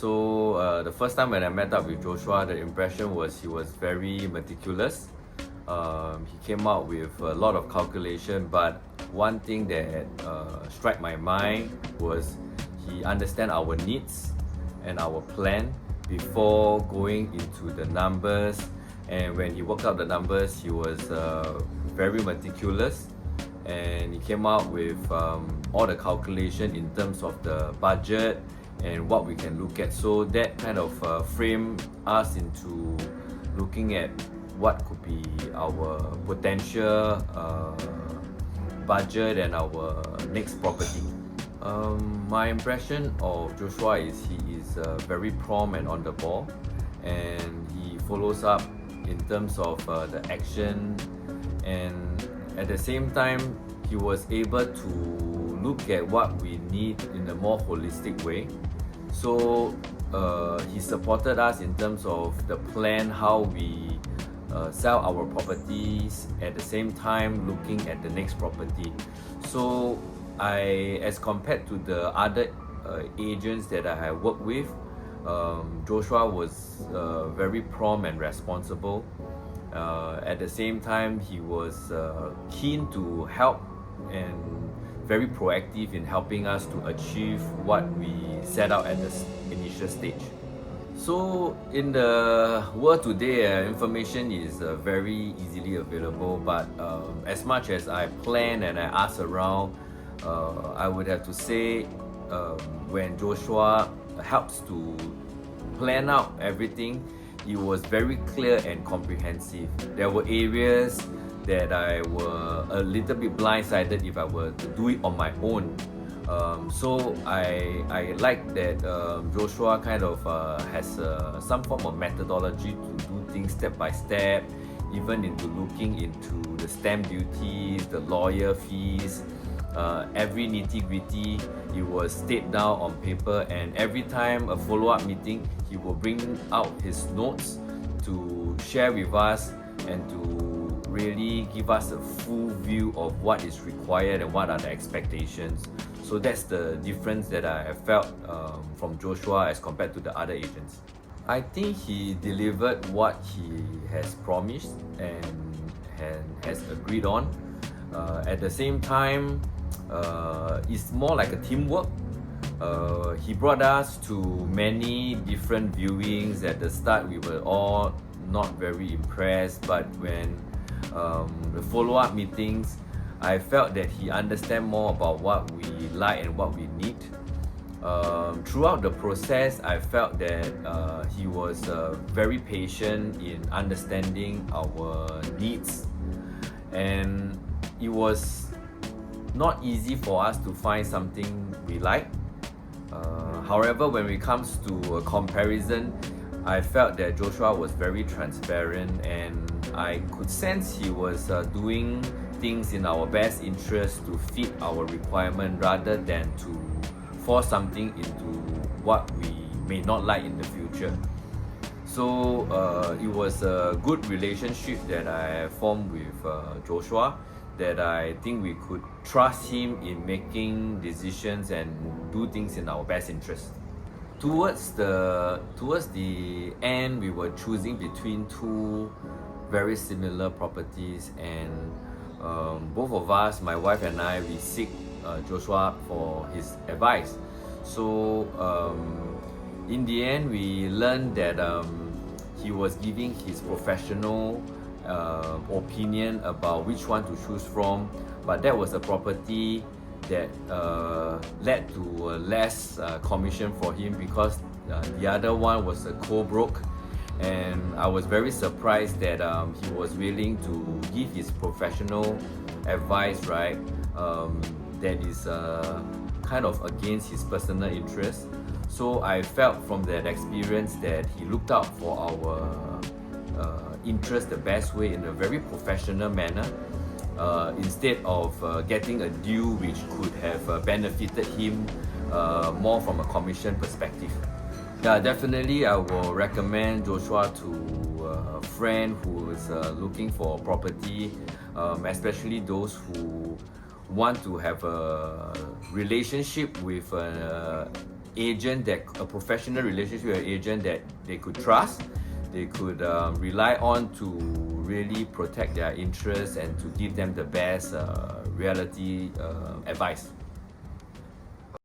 So the first time when I met up with Joshua, the impression was he was very meticulous. He came out with a lot of calculation, but one thing that struck my mind was he understand our needs and our plan before going into the numbers. And when he worked out the numbers, he was very meticulous, and he came out with all the calculation in terms of the budget and what we can look at. So that kind of framed us into looking at what could be our potential budget and our next property. My impression of Joshua is he is very prompt and on the ball, and he follows up in terms of the action, and at the same time he was able to look at what we need in a more holistic way. So he supported us in terms of the plan, how we sell our properties, at the same time looking at the next property. So as compared to the other agents that I have worked with, Joshua was very prompt and responsible. At the same time, he was keen to help and very proactive in helping us to achieve what we set out at the initial stage. So in the world today, information is very easily available, but as much as I plan and I ask around, I would have to say when Joshua helps to plan out everything, it was very clear and comprehensive. There were areas that I were a little bit blindsided if I were to do it on my own. So I like that Joshua kind of has some form of methodology to do things step by step, even into looking into the stamp duties, the lawyer fees, every nitty-gritty. It was stayed down on paper, and every time a follow-up meeting, he will bring out his notes to share with us and to really give us a full view of what is required and what are the expectations. So that's the difference that I have felt from Joshua as compared to the other agents. I think he delivered what he has promised and has agreed on. At the same time, it's more like a teamwork. He brought us to many different viewings. At the start, we were all not very impressed, but when the follow-up meetings, I felt that he understands more about what we like and what we need. Throughout the process, I felt that he was very patient in understanding our needs, and it was not easy for us to find something we like. However, when it comes to a comparison, I felt that Joshua was very transparent, and I could sense he was doing things in our best interest to fit our requirement rather than to force something into what we may not like in the future. So it was a good relationship that I formed with Joshua, that I think we could trust him in making decisions and do things in our best interest. Towards the end, we were choosing between two very similar properties, and both of us, my wife and I, we seek Joshua for his advice. So in the end, we learned that he was giving his professional opinion about which one to choose from, but that was a property that led to less commission for him, because the other one was a co-broke, and I was very surprised that he was willing to give his professional advice, right? That is kind of against his personal interest. So I felt from that experience that he looked out for our interest the best way, in a very professional manner, instead of getting a deal which could have benefited him more from a commission perspective. Yeah, definitely I will recommend Joshua to a friend who is looking for property, especially those who want to have a relationship with agent, that a professional relationship with an agent that they could trust, they could rely on to really protect their interests and to give them the best reality advice.